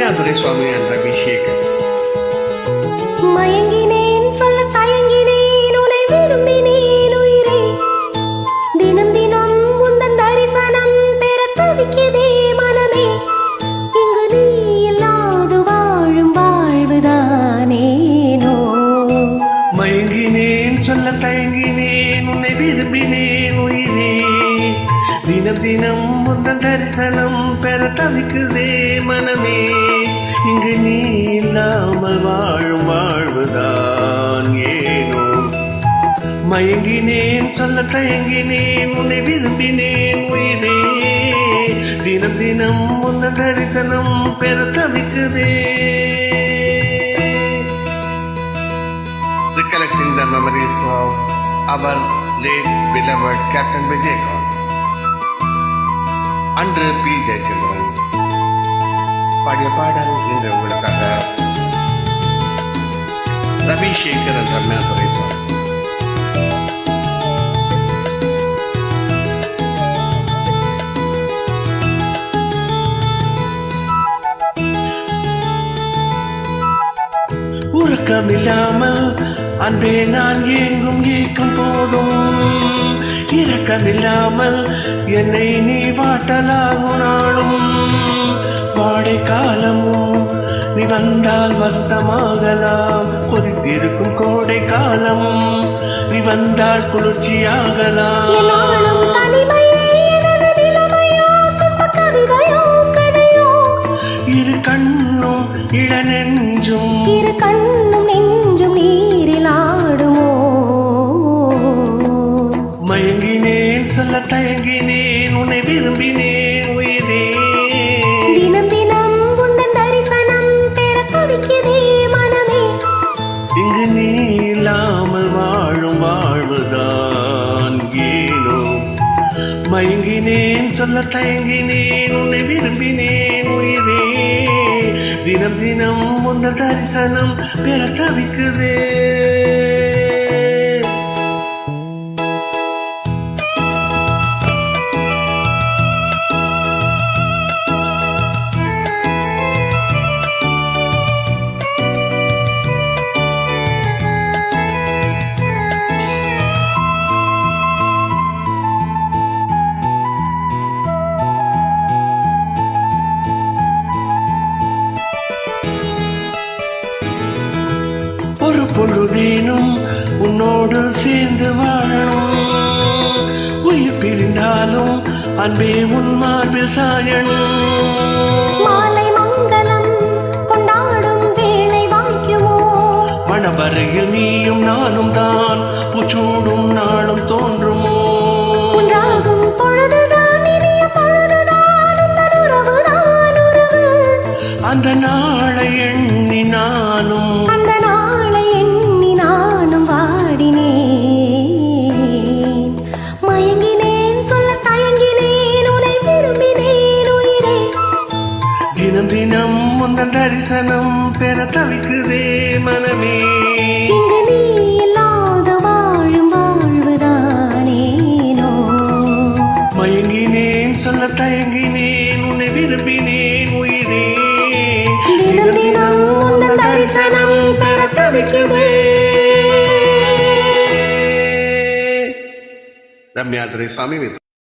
ரம்யாதுரை சுவாமி என்ற அபிஷேகம். மயங்கினேன் சொல்ல தயங்கினேன் உன்னை விரும்பினேன் உயிரே தினம் தினம் உந்தன் தரிசனம் பெற தவிக்குதே மனமே இங்கு நீ இல்லாது வாழும் வாழ்வுதானேனோ. மயங்கினேன் சொல்ல தயங்கினேன் உன்னை விரும்பினேன் உயிரே தினம் தினம் உந்தன் தரிசனம் பெற தவிக்குதே மனமே இங்கு நீ இல்லாமல் வாழும் வாழ்வுதான் ஏனோ. மயங்கினேன் சொல்ல தயங்கினேன் உன்னை விரும்பினேன் உயிரே தினம் தினம் உந்தன் தரிசனம் பெற தவிக்குதே. Recollecting the memories of our late beloved Captain Vijayakant அன்று பி ஜெயச்சந்திரன் பாடிய பாடல் இன்று உங்களுக்காக ரவிசேகரன் ரம்யாதுரை சார். உறக்கமில்லாமல் அன்பே நான் ஏங்கும் ஏக்கம் போதும் இரக்கமில்லாமல் என்னை நீ வாட்டலாகும் நாளும் வாடை காலமும் நீ வந்தால் வசந்தமாகலாம் கொதித்திருக்கும் கோடை காலமும் நீ வந்தால் குளிர்ச்சியாகலாம். இரு கண்ணும் இள நெஞ்சும் இரு கண்ணும் நெஞ்சும் நீரில் ஆடுமோ. மயங்கினேன் சொல்ல தயங்கினேன் உன்னை விரும்பினேன் உயிரே தினம் தினம் உந்தன் தரிசனம் பெற தவிக்குதே மனமே இங்கு நீ இல்லாமல் வாழும் வாழ்வுதான் ஏனோ. மயங்கினேன் சொல்ல தயங்கினேன் உன்னை விரும்பினேன் உயிரே தினம் தினம் உந்தன் தரிசனம் பெற தவிக்குதே. ஒரு பொழுதேனும் உன்னோடு சேர்ந்து வாழணும் உயிர் பிரிந்தாலும் அன்பே உன் மார்பில் சாயணும். மாலை மங்களம் கொண்டாடும் வேளை வாய்க்குமோ மணவரையில் நீயும் நானும் தான் பூச்சூடும் நாளும் தோன்றுமோ. ஒன்றாகும் பொழுதுதான் இனிய பொழுதுதான் உந்தன் உறவுதான் உறவு அந்த நாளை எண்ணி நானும் அந்த நாளை எண்ணி நானும் வாடினேன். மயங்கினேன் சொல்ல தயங்கினேன் உன்னை விரும்பினேன் உயிரே தினம் தினம் உந்தன் தரிசனம் பெற தவிக்குதே மனமே இங்கு நீ இல்லாத வாழும் வாழ்வுதானேனோ. மயங்கினேன் சொல்ல தயங்கினேன் உன்னை விரும்பினேன் உயிரே தினம் தினம் உந்தன் தரிசனம் பெற தவிக்குதே. ரம்யாதுரை சுவாமி.